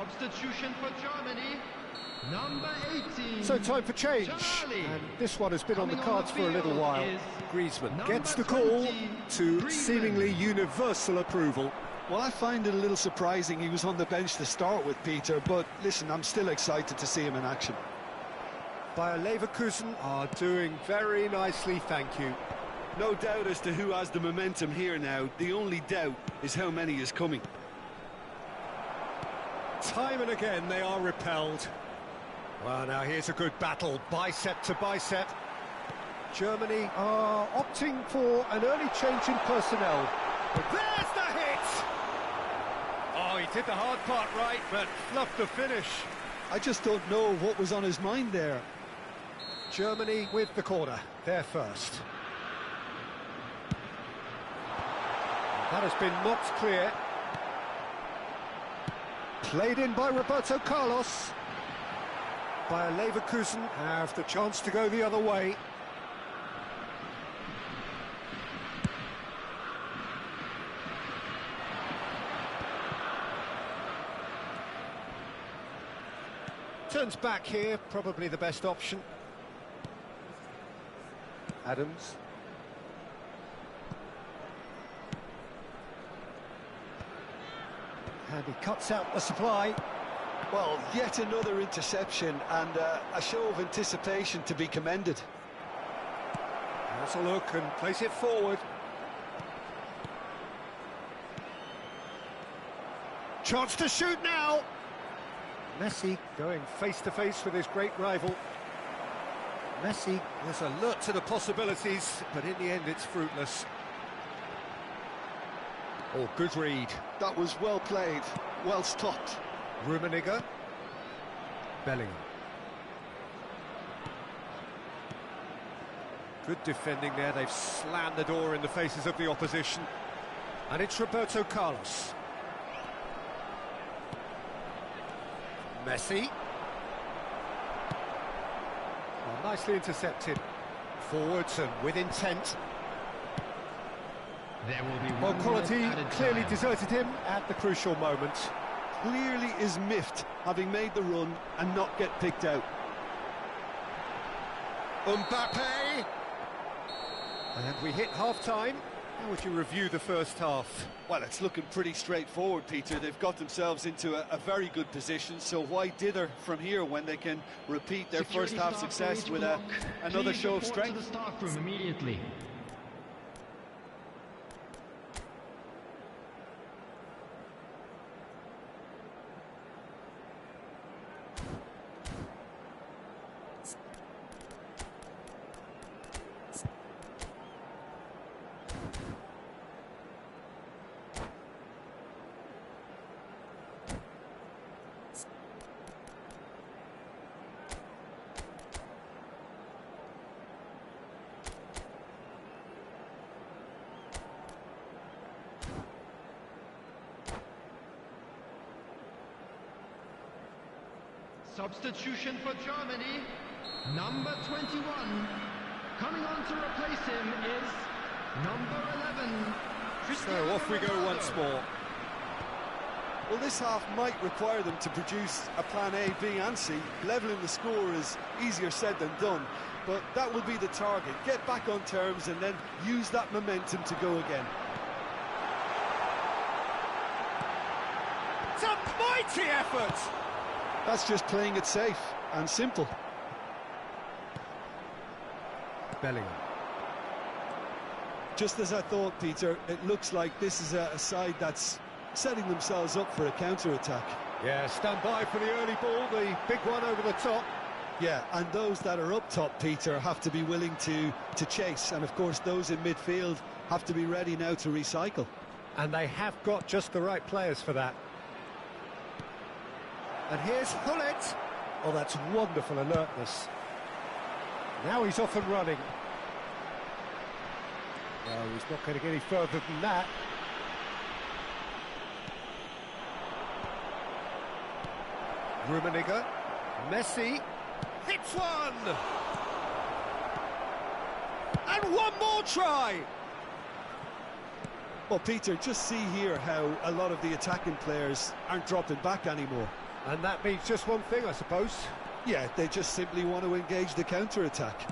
Substitution for Germany, number 18. So time for change, Charlie. and this one has been on the Coming cards for a little field while. is Griezmann number gets the call 20, to Griezmann. seemingly universal approval. Well, I find it a little surprising he was on the bench to start with, Peter, but listen, I'm still excited to see him in action. Bayer Leverkusen are doing very nicely, thank you. No doubt as to who has the momentum here now. The only doubt is how many is coming. Time and again they are repelled. Well, now here's a good battle, bicep to bicep. Germany are opting for an early change in personnel. But there's the hit! Oh, he did the hard part right, but fluffed the finish. I just don't know what was on his mind there. Germany with the corner, they're first. That has been knocked clear. Played in by Roberto Carlos. Bayer Leverkusen have the chance to go the other way. Turns back here, probably the best option. Adams. And he cuts out the supply. Well, yet another interception and a show of anticipation to be commended. Has a look and plays it forward. Chance to shoot now. Messi going face-to-face with his great rival. Messi was alert to the possibilities, but in the end it's fruitless. Oh, good read. That was well played, well stopped. Rummenigge. Bellingham. Good defending there, they've slammed the door in the faces of the opposition. And it's Roberto Carlos. Messi. Well, nicely intercepted. Forwards and with intent. There will be Well, one quality minute at a clearly time. deserted him at the crucial moment. Clearly is miffed, having made the run and not get picked out. Mbappe! And we hit half-time. How would you review the first half? Well, it's looking pretty straightforward, Peter. They've got themselves into a very good position, so why dither from here when they can repeat their Security first half staff success ready with to block. another Please show of report strength? to the staff room immediately. Substitution for Germany, number 21. Coming on to replace him is number 11. So off we go once more. Well, this half might require them to produce a plan A, B and C. Levelling the score is easier said than done, but that will be the target. Get back on terms and then use that momentum to go again. It's a mighty effort! That's just playing it safe and simple. Bellingham. Just as I thought, Peter, it looks like this is a side that's setting themselves up for a counter-attack. Yeah, stand by for the early ball, the big one over the top. Yeah, and those that are up top, Peter, have to be willing to chase. And, of course, those in midfield have to be ready now to recycle. And they have got just the right players for that. And here's Hullet. Oh, that's wonderful alertness. Now he's off and running. No, he's not going to get any further than that. Rummenigge. Messi. Hits one! And one more try! Well, Peter, just see here how a lot of the attacking players aren't dropping back anymore. And that means just one thing, I suppose. Yeah, they just simply want to engage the counter-attack.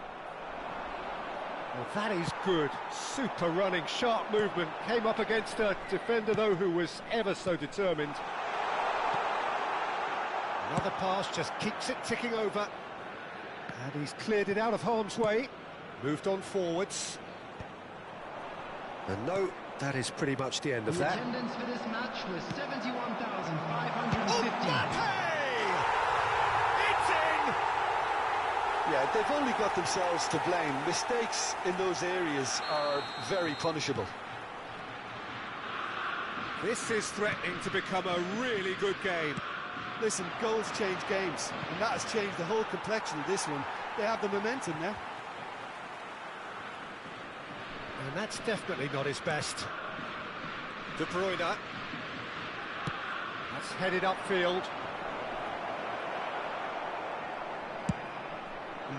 Well, that is good. Super running, sharp movement. Came up against a defender, though, who was ever so determined. Another pass just keeps it ticking over. And he's cleared it out of harm's way. Moved on forwards. And no, that is pretty much the end of that. The attendance for this match was 71,550. It's in! Yeah, they've only got themselves to blame. Mistakes in those areas are very punishable. This is threatening to become a really good game. Listen, goals change games, and that has changed the whole complexion of this one. They have the momentum now. And that's definitely not his best. De Bruyne. That's headed upfield.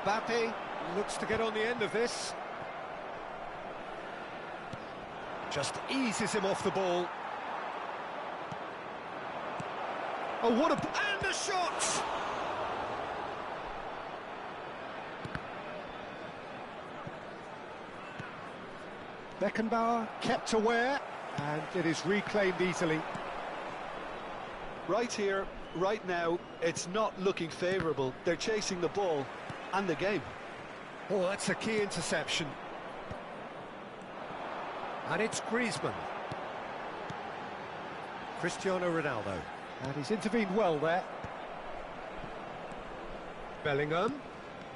Mbappe looks to get on the end of this. Just eases him off the ball. Oh, what a... And the shot! Beckenbauer kept aware, and it is reclaimed easily. Right here, right now, it's not looking favourable. They're chasing the ball and the game. Oh, that's a key interception. And it's Griezmann. Cristiano Ronaldo. And he's intervened well there. Bellingham.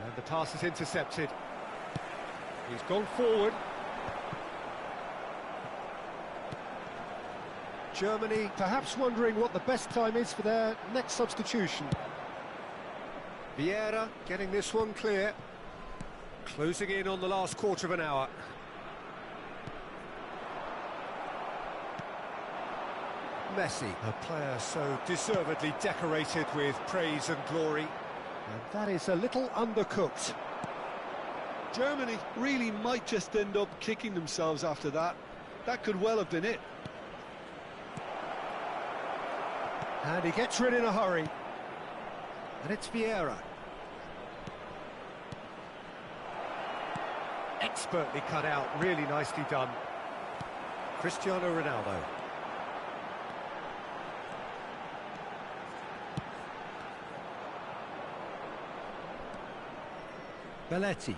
And the pass is intercepted. He's gone forward. Germany perhaps wondering what the best time is for their next substitution. Vieira getting this one clear. Closing in on the last quarter of an hour. Messi, a player so deservedly decorated with praise and glory. And that is a little undercooked. Germany really might just end up kicking themselves after that. That could well have been it. And he gets rid in a hurry. And it's Vieira. Expertly cut out, really nicely done. Cristiano Ronaldo. Belletti.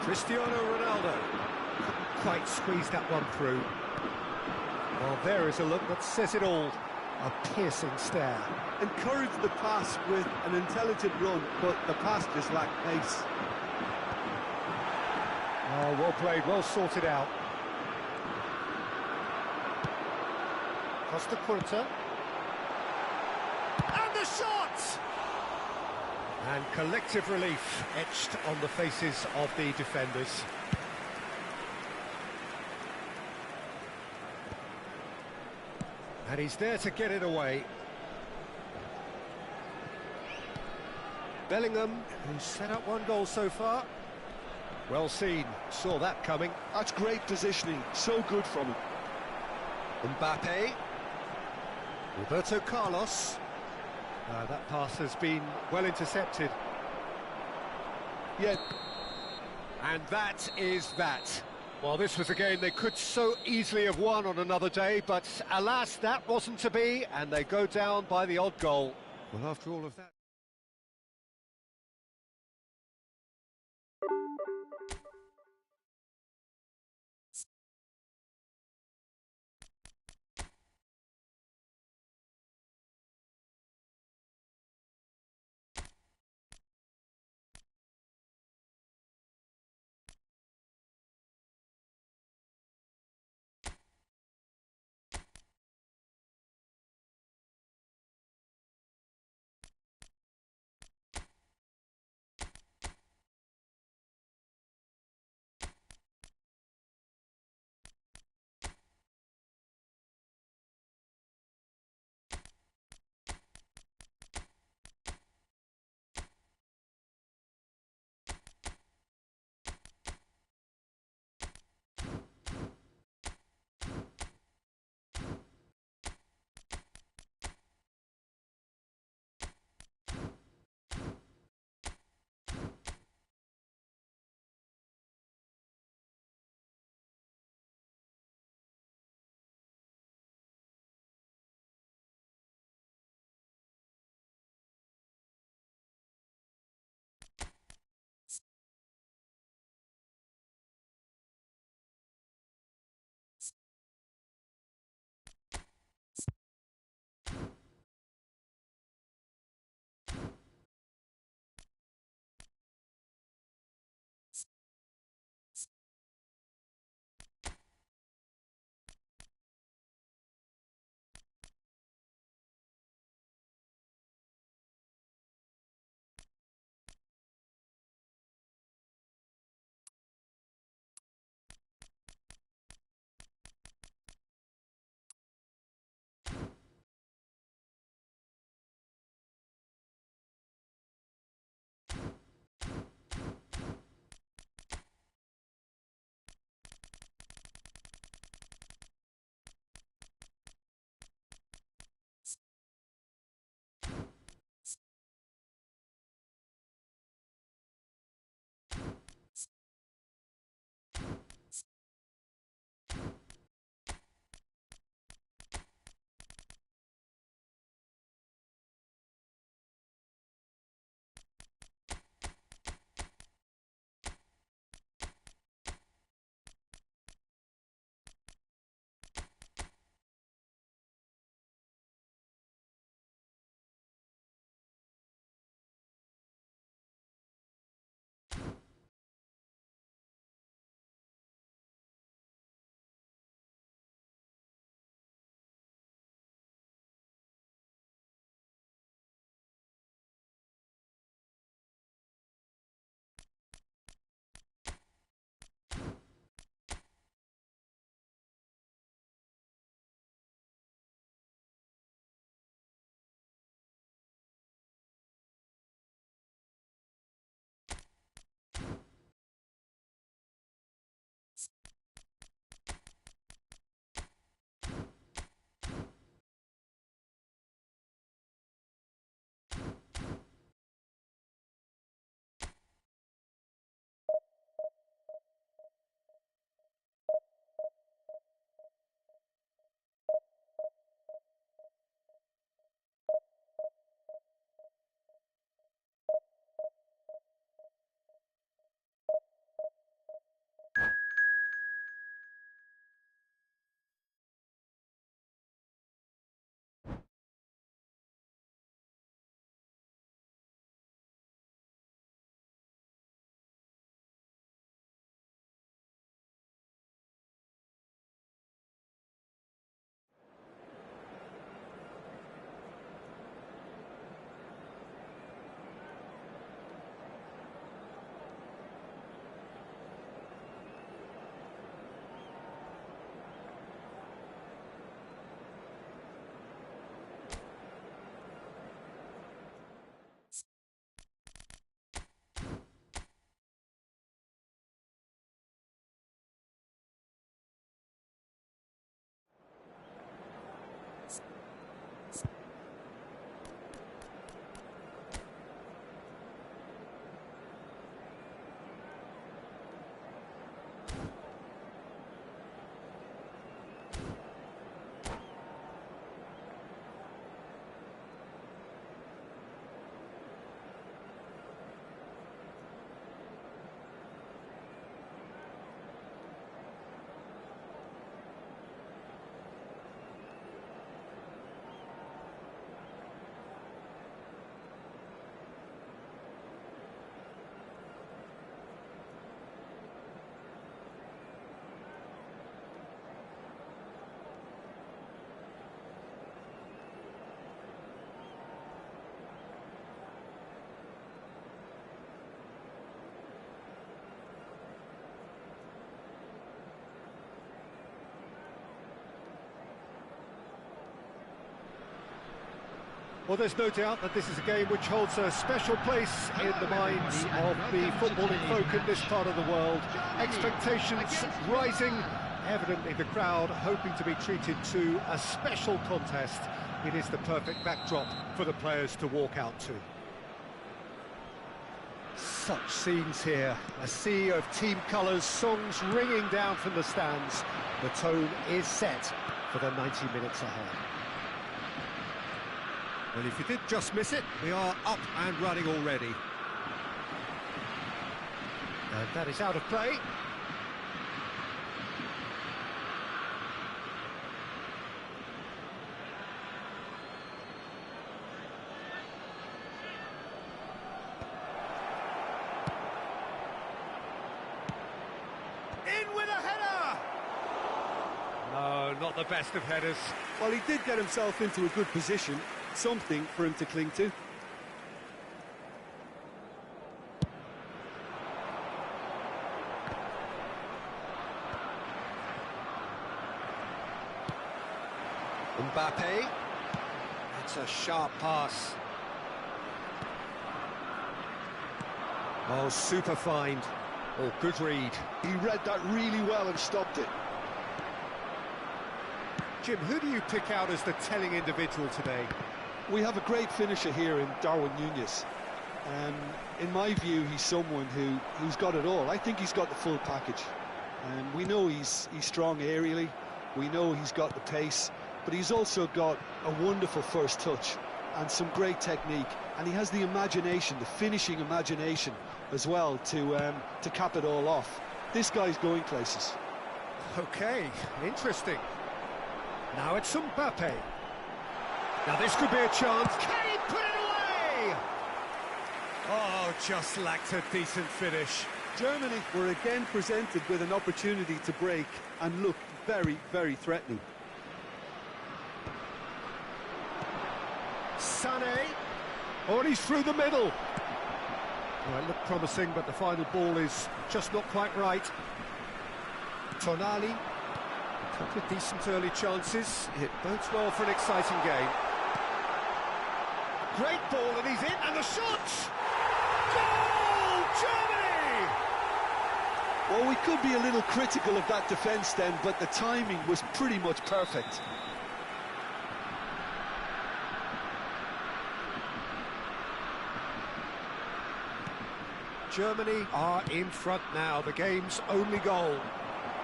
Cristiano Ronaldo. Couldn't quite squeeze that one through. Well, there is a look that says it all. A piercing stare. Encouraged the pass with an intelligent run, but the pass just lacked pace. Oh, well played, well sorted out. Costa Curta. And the shot! And collective relief etched on the faces of the defenders. And he's there to get it away. Bellingham, who's set up one goal so far. Well seen, saw that coming. That's great positioning, so good from him. Mbappe. Roberto Carlos. That pass has been well intercepted. Yeah. And that is that. Well, this was a game they could so easily have won on another day, but alas, that wasn't to be, and they go down by the odd goal. Well, after all of that... Well, there's no doubt that this is a game which holds a special place in the minds of the footballing folk in this part of the world. Expectations rising, evidently the crowd hoping to be treated to a special contest. It is the perfect backdrop for the players to walk out to. Such scenes here, a sea of team colours, songs ringing down from the stands. The tone is set for the 90 minutes ahead. Well, if you did just miss it, we are up and running already. And that is out of play. In with a header! No, not the best of headers. Well, he did get himself into a good position, something for him to cling to. Mbappe. That's a sharp pass. Oh, super find. Oh, good read. He read that really well and stopped it. Jim, who do you pick out as the telling individual today? We have a great finisher here in Darwin Núñez. In my view, he's someone who's got it all. I think he's got the full package. We know he's strong aerially. We know he's got the pace, but he's also got a wonderful first touch and some great technique. And he has the imagination, the finishing imagination as well to cap it all off. This guy's going places. Okay, interesting. Now it's Mbappe. Now this could be a chance. Can he put it away? Oh, just lacked a decent finish. Germany were again presented with an opportunity to break and looked very, very threatening. Sané. Oh, and he's through the middle. Well, it looked promising, but the final ball is just not quite right. Tonali. A couple of decent early chances. It bodes well for an exciting game. Great ball, and he's in, and the shot! Goal! Germany! Well, we could be a little critical of that defence then, but the timing was pretty much perfect. Germany are in front now, the game's only goal.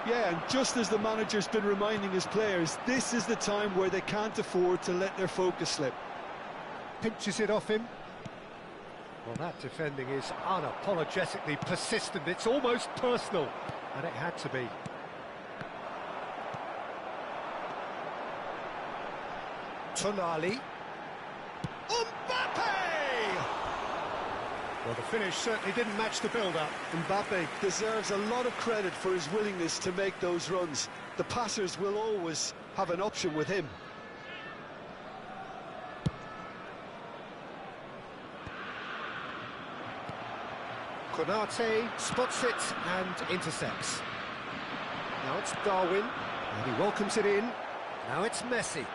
Yeah, and just as the manager's been reminding his players, this is the time where they can't afford to let their focus slip. Pinches it off him. Well, that defending is unapologetically persistent. It's almost personal, and it had to be. Tonali. Mbappe! Well, the finish certainly didn't match the build-up. Mbappe deserves a lot of credit for his willingness to make those runs. The passers will always have an option with him. Konate spots it and intercepts. Now it's Darwin, and he welcomes it in. Now it's Messi.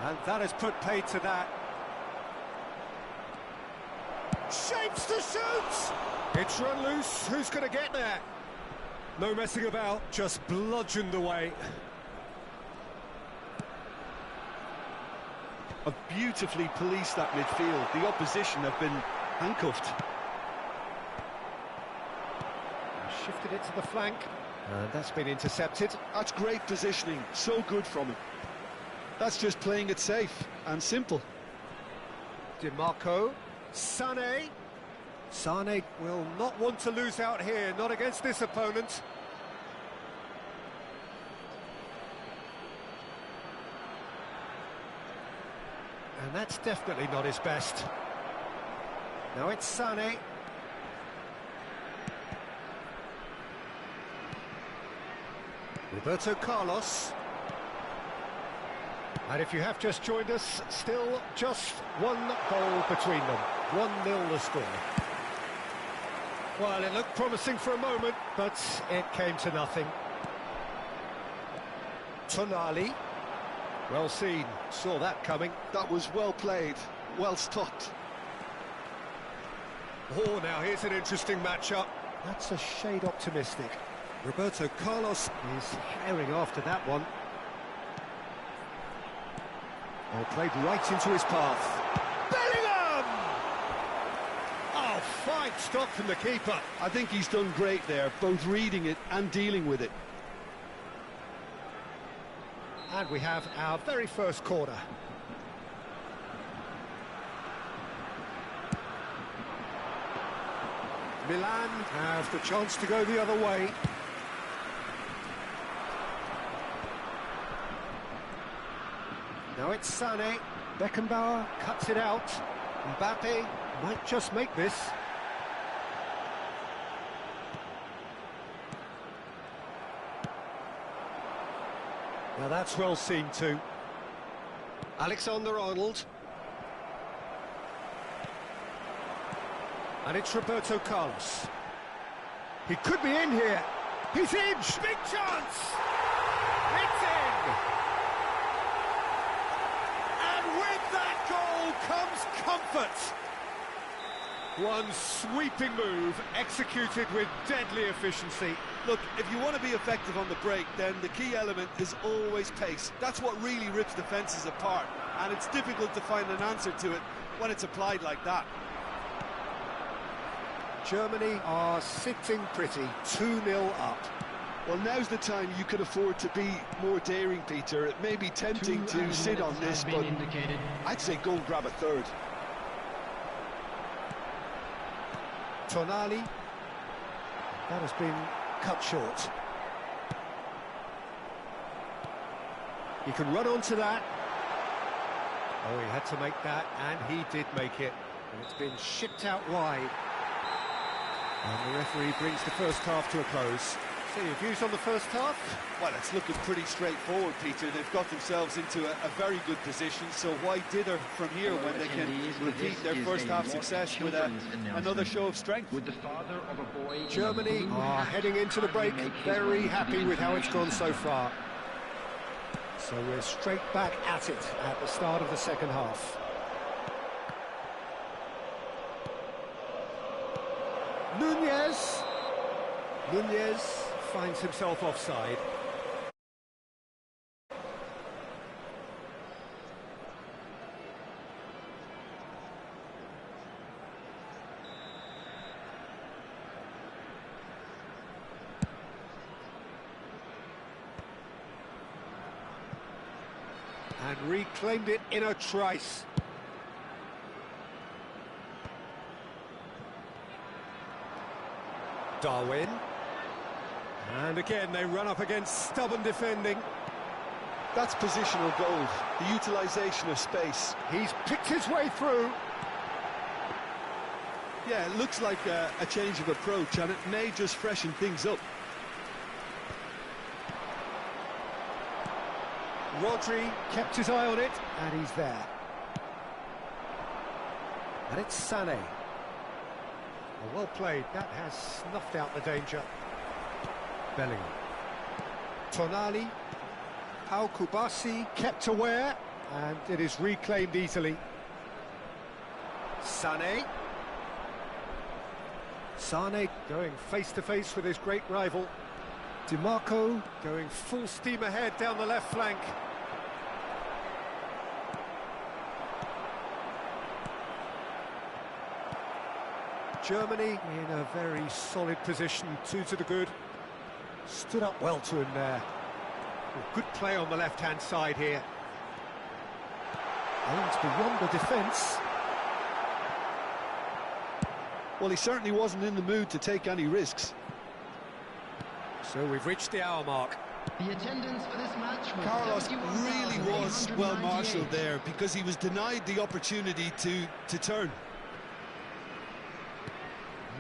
And that has put paid to that. Shapes to shoot! It's run loose. Who's going to get there? No messing about, just bludgeoned away. Have beautifully policed that midfield. The opposition have been handcuffed. Shifted it to the flank, and that's been intercepted. That's great positioning, so good from him. That's just playing it safe and simple. DiMarco, Sané. Sané will not want to lose out here, not against this opponent. And that's definitely not his best. Now it's Sané. Roberto Carlos. And if you have just joined us, still just one goal between them. 1-0 the score. Well, it looked promising for a moment, but it came to nothing. Tonali. Well seen, saw that coming. That was well played, well stopped. Oh, now here's an interesting matchup. That's a shade optimistic. Roberto Carlos is herring after that one. Oh, played right into his path. Bellingham! Oh, fine stop from the keeper. I think he's done great there, both reading it and dealing with it. And we have our very first corner. Milan have the chance to go the other way. Now it's Sané. Beckenbauer cuts it out. Mbappe might just make this. Now that's well seen too. Alexander-Arnold. And it's Roberto Carlos. He could be in here. He's in! Big chance! It's in! And with that goal comes comfort. One sweeping move, executed with deadly efficiency. Look, if you want to be effective on the break, then the key element is always pace. That's what really rips defences apart, and it's difficult to find an answer to it when it's applied like that. Germany are sitting pretty, 2-0 up. Well, now's the time you could afford to be more daring, Peter. It may be tempting to sit on this, but I'd say go and grab a third. Tonali. That has been cut short. He can run onto that. Oh, he had to make that, and he did make it. And it's been shipped out wide. And the referee brings the first half to a close. So your views on the first half? Well, it's looking pretty straightforward, Peter. They've got themselves into a very good position, so why dither from here when they can repeat their first half success with another show of strength? Germany are heading into the break very happy with how it's gone so far. So we're straight back at it at the start of the second half. Nunez finds himself offside. And reclaimed it in a trice. Darwin. And again, they run up against stubborn defending. That's positional gold, the utilisation of space. He's picked his way through. Yeah, it looks like a change of approach, and it may just freshen things up. Rodri kept his eye on it, and he's there. And it's Sané. Well played, that has snuffed out the danger. Bellingham. Tonali. Pau Kubasi kept aware, and it is reclaimed easily. Sané. Sané going face-to-face with his great rival. DiMarco going full steam ahead down the left flank. Germany in a very solid position, 2 to the good. Stood up well to him there. Well, good play on the left-hand side here. Aims beyond the defence. Well, he certainly wasn't in the mood to take any risks. So we've reached the hour mark. The attendance for this match was Carlos really was well marshalled there because he was denied the opportunity to turn.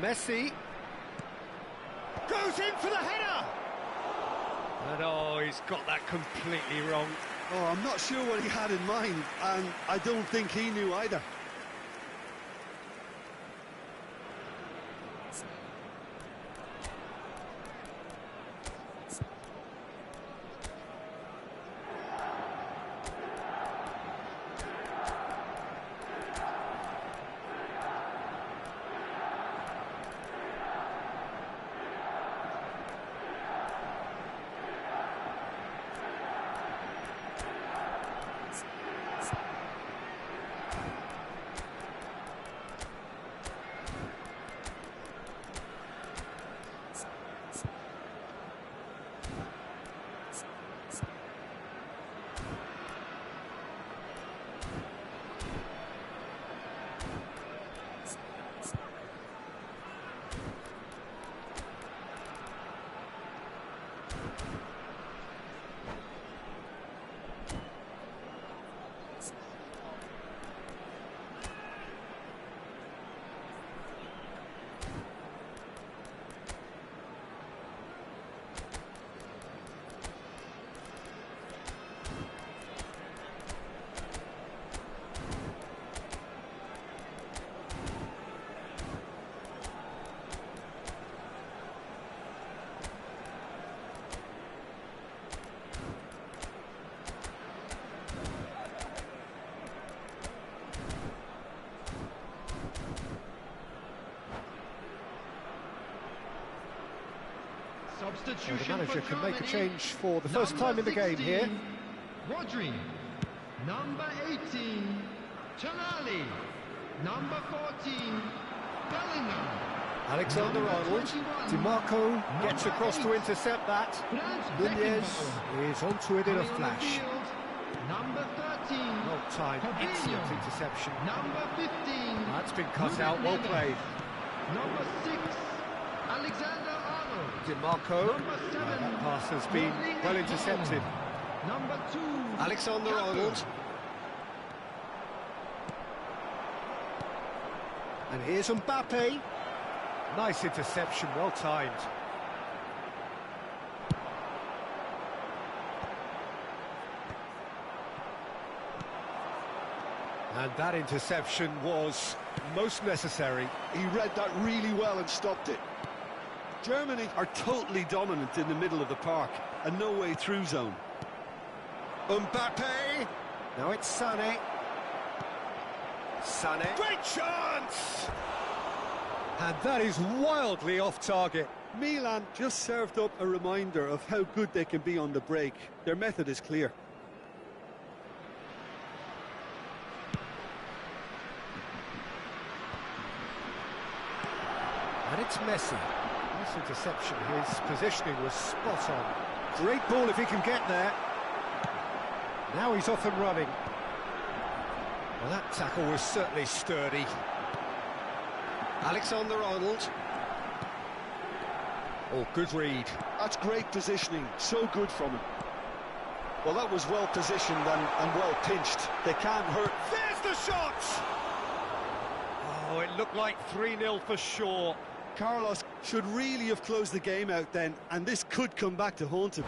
Messi goes in for the header! And oh, he's got that completely wrong. Oh, I'm not sure what he had in mind, and I don't think he knew either. Substitution the manager for can make a Germany. change for the first time in the game 16, here. Rodri. Number 18, Tonali. Number 14, Bellingham. Alexander-Arnold. Di Marco gets across to intercept that. Nunez is onto it in a flash. Number 13, Well timed, Fabinho. excellent interception. Number 15, That's been cut out, well played. Number 6, Alexander-Arnold. Di Marco. Number 7, That pass has been well intercepted. Number 2, Alexander-Arnold. And here's Mbappe. Nice interception, well timed. And that interception was most necessary. He read that really well and stopped it. Germany are totally dominant in the middle of the park, and no way through zone. Mbappe. Now it's Sané. Sané. Great chance! And that is wildly off target. Milan just served up a reminder of how good they can be on the break. Their method is clear. And it's Messi. Nice interception. His positioning was spot on. Great ball if he can get there. Now he's off and running. Well, that tackle was certainly sturdy. Alexander-Arnold. Oh, good read. That's great positioning, so good from him. Well, that was well positioned and well pinched. They can't hurt. There's the shot! Oh, it looked like 3-0 for sure. Carlos should really have closed the game out then, and this could come back to haunt him.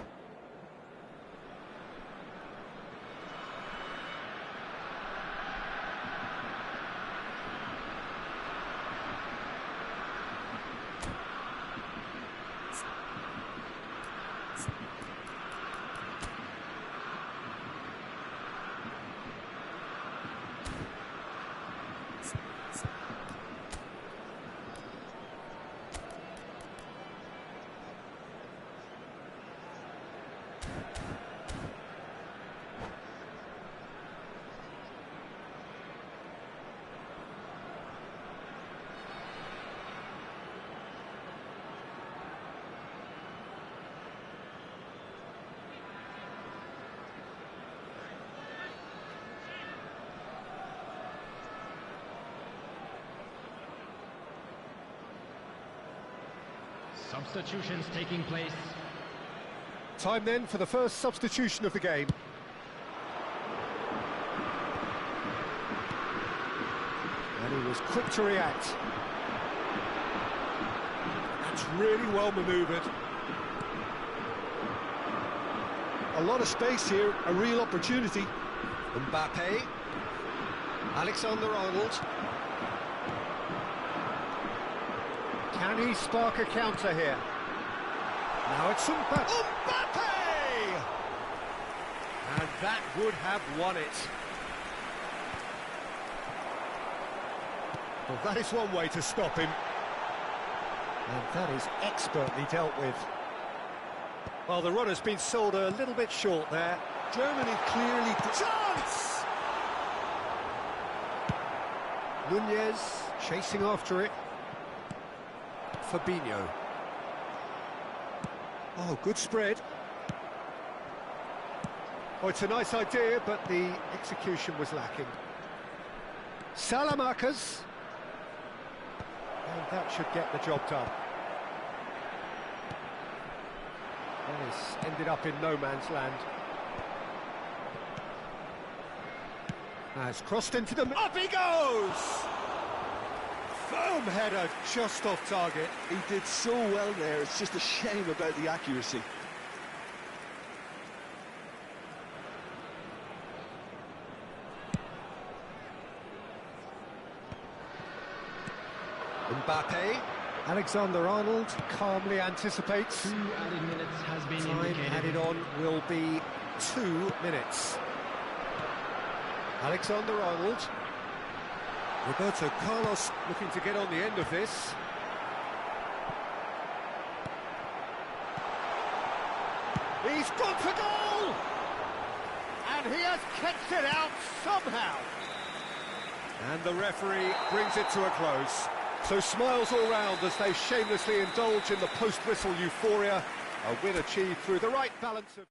Substitutions taking place. Time then for the first substitution of the game. And he was quick to react. That's really well manoeuvred. A lot of space here, a real opportunity. Mbappe. Alexander-Arnold. Can he spark a counter here? Now it's Mbappe. And that would have won it. Well, that is one way to stop him. And that is expertly dealt with. Well, the runner's been sold a little bit short there. Germany clearly... Chance! Nunez chasing after it. Fabinho. Oh, good spread. Oh, it's a nice idea, but the execution was lacking. Salamakers. And that should get the job done. Dennis ended up in no man's land. Has crossed into the... Up he goes! Firm header, just off target. He did so well there, it's just a shame about the accuracy. Mbappe. Alexander-Arnold calmly anticipates. 2 added minutes has been Time indicated. added on will be 2 minutes. Alexander-Arnold. Roberto Carlos looking to get on the end of this. He's gone for goal! And he has kept it out somehow. And the referee brings it to a close. So smiles all round as they shamelessly indulge in the post-whistle euphoria. A win achieved through the right balance of...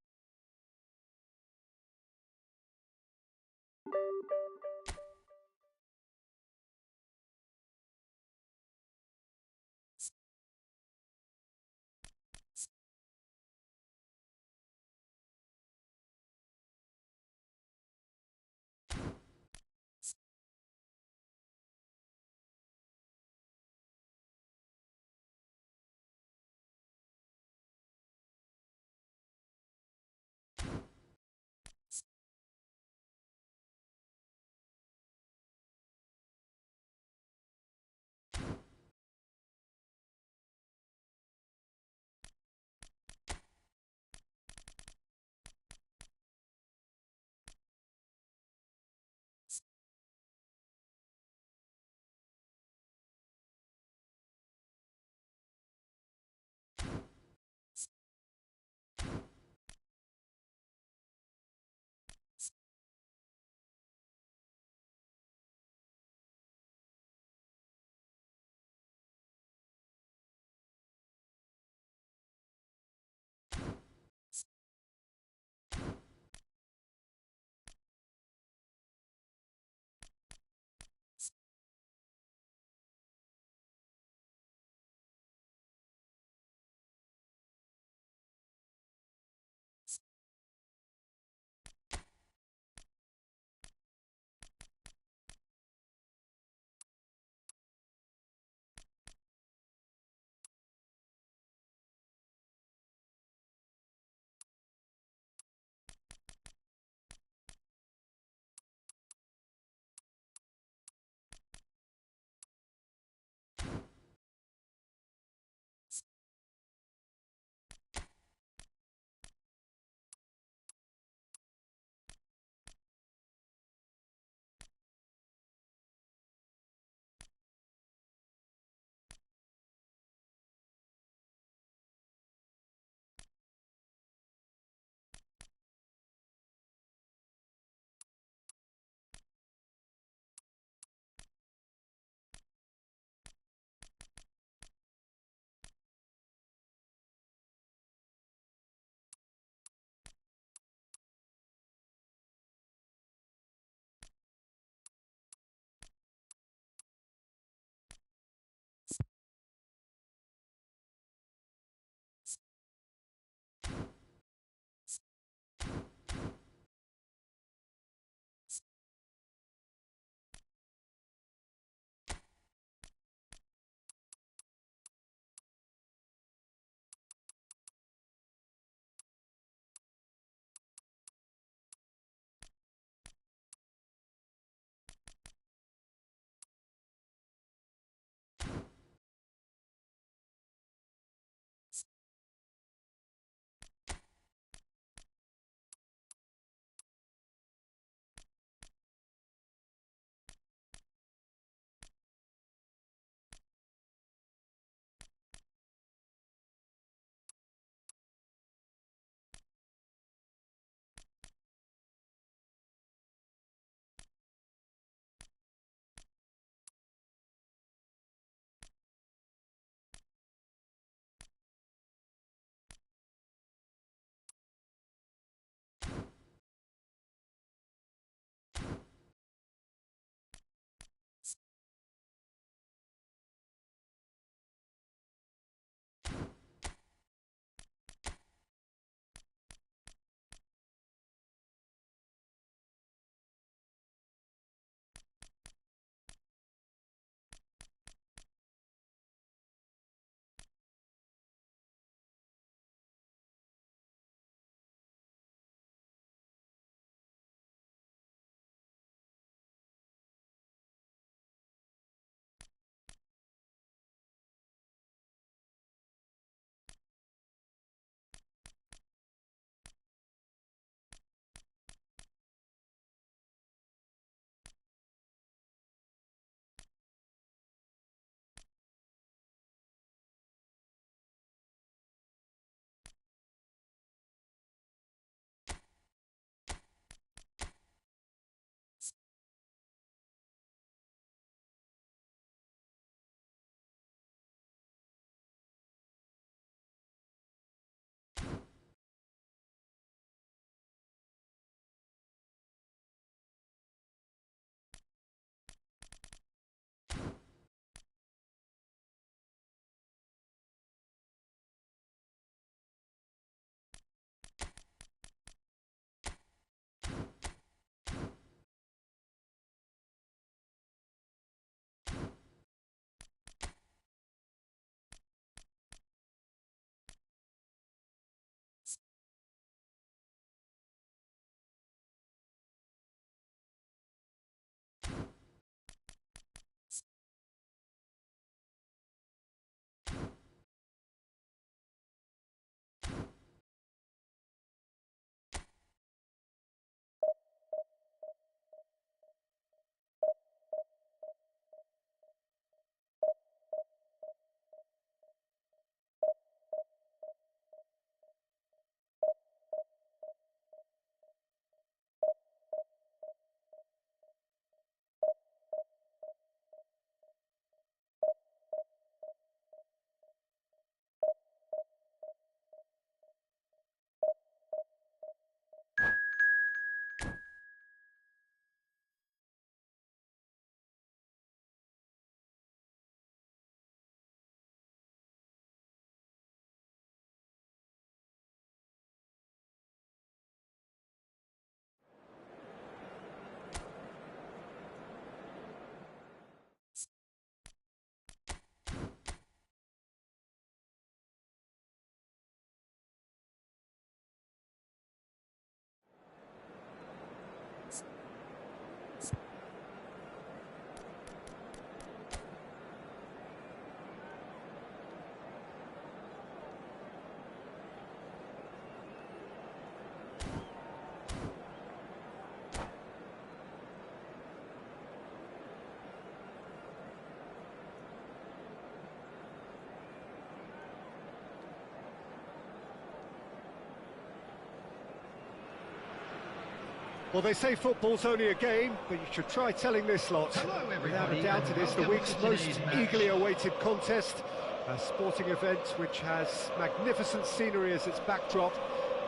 Well, they say football's only a game, but you should try telling this lot. Hello, Without everybody, a doubt, and it is the welcome week's to most today's match. eagerly awaited contest. A sporting event which has magnificent scenery as its backdrop.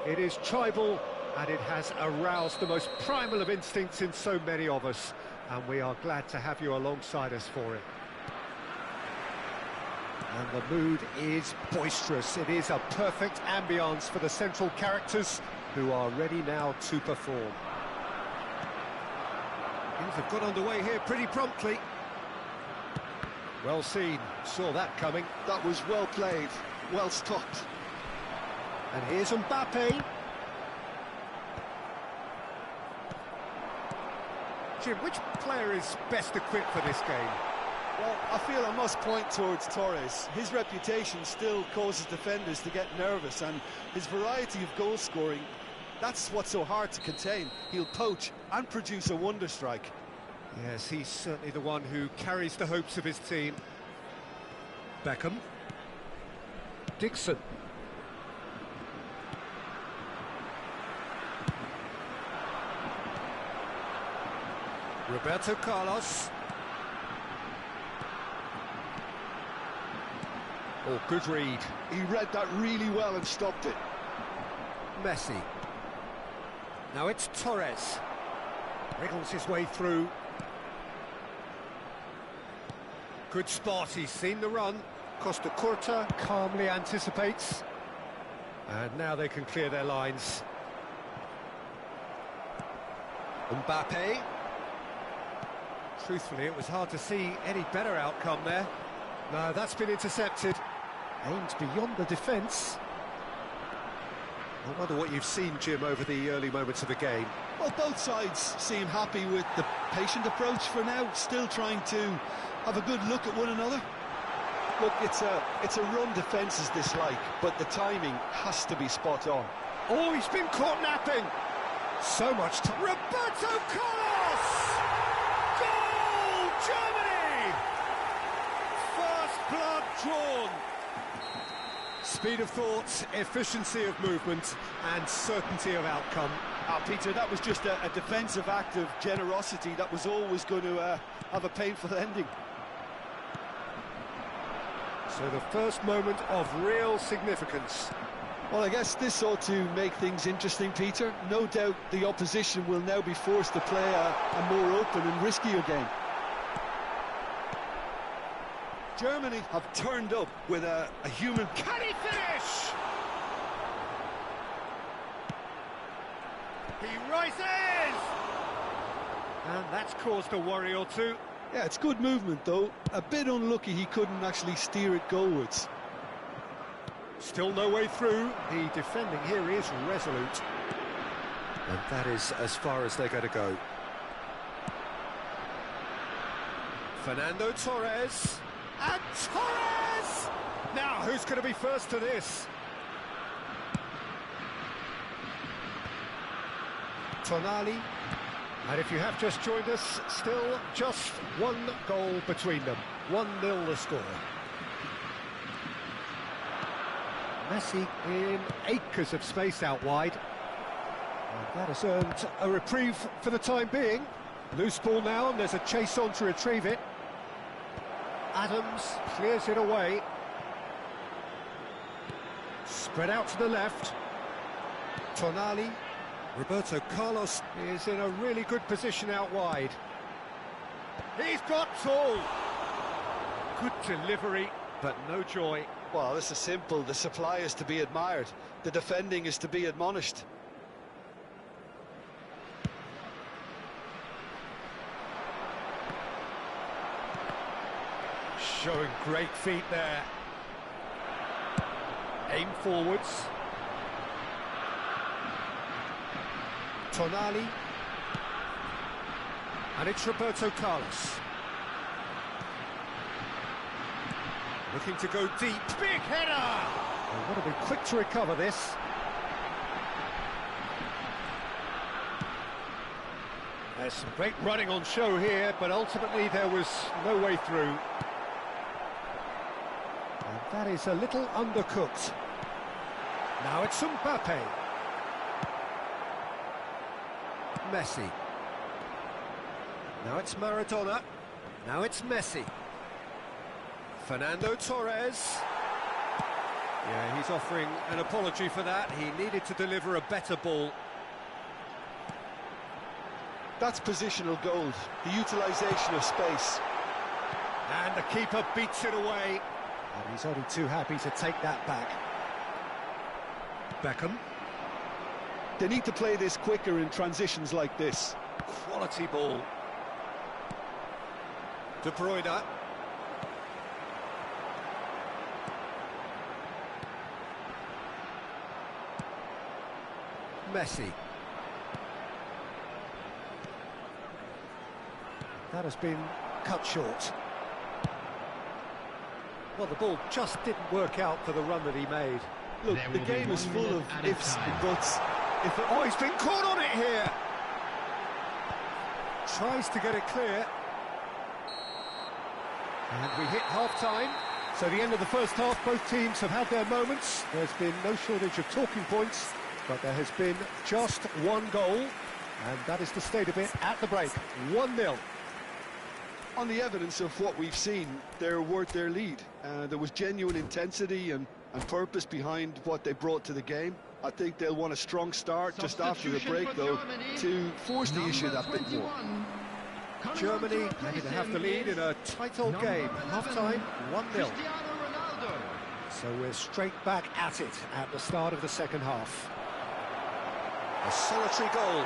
It is tribal, and it has aroused the most primal of instincts in so many of us. And we are glad to have you alongside us for it. And the mood is boisterous. It is a perfect ambience for the central characters who are ready now to perform. Things have got underway here pretty promptly. Well seen, saw that coming. That was well played, well stopped. And here's Mbappe. Jim, which player is best equipped for this game? Well, I feel I must point towards Torres. His reputation still causes defenders to get nervous, and his variety of goal scoring, that's what's so hard to contain. He'll poach and produce a wonder strike. Yes, he's certainly the one who carries the hopes of his team. Beckham. Dixon. Roberto Carlos. Oh, good read. He read that really well and stopped it. Messi. Now it's Torres. Wriggles his way through. Good spot, he's seen the run. Costa Curta calmly anticipates. And now they can clear their lines. Mbappe. Truthfully, it was hard to see any better outcome there. No, that's been intercepted. Aimed beyond the defence. I wonder what you've seen, Jim, over the early moments of the game. Well, both sides seem happy with the patient approach for now, still trying to have a good look at one another. Look, it's a run defence is dislike, but the timing has to be spot on. Oh, he's been caught napping. So much time. Roberto Carlos! Goal, Germany! First blood drawn. Speed of thought, efficiency of movement, and certainty of outcome. Peter, that was just a defensive act of generosity that was always going to have a painful ending. So the first moment of real significance. Well, I guess this ought to make things interesting, Peter. No doubt the opposition will now be forced to play a more open and riskier game. Germany have turned up with a human... Can he finish? He rises! And that's caused a worry or two. Yeah, it's good movement, though. A bit unlucky he couldn't actually steer it goalwards. Still no way through. The defending here is resolute. And that is as far as they're going to go. Fernando Torres. And Torres! Now, who's going to be first to this? Tonali. And if you have just joined us, still just one goal between them. 1-0 the score. Messi in acres of space out wide. And that has earned a reprieve for the time being. Loose ball now, and there's a chase on to retrieve it. Adams clears it away. Spread out to the left. Tonali. Roberto Carlos is in a really good position out wide. He's got tall. Good delivery, but no joy. Well, this is simple. The supply is to be admired. The defending is to be admonished. Showing great feet there. Aim forwards. Tonali. And it's Roberto Carlos. Looking to go deep. Big header! They've got to be quick to recover this. There's some great running on show here, but ultimately there was no way through. And that is a little undercooked. Now it's Mbappe. Messi. Now it's Maradona. Now it's Messi. Fernando Torres. Yeah, he's offering an apology for that. He needed to deliver a better ball. That's positional gold, the utilisation of space. And the keeper beats it away. And he's only too happy to take that back. Beckham. They need to play this quicker in transitions like this. Quality ball. De Bruyne. Messi. That has been cut short. Well, the ball just didn't work out for the run that he made. Look, the game is full of ifs and buts. Oh, he's been caught on it here! Tries to get it clear. And we hit half-time. So the end of the first half, both teams have had their moments. There's been no shortage of talking points, but there has been just one goal, and that is the state of it at the break. 1-0. On the evidence of what we've seen, they're worth their lead. There was genuine intensity and purpose behind what they brought to the game. I think they'll want a strong start just after the break, though, to force the issue that bit more. Germany happy to have the lead in a title game. Half-time, 1-0. So we're straight back at it at the start of the second half. A solitary goal.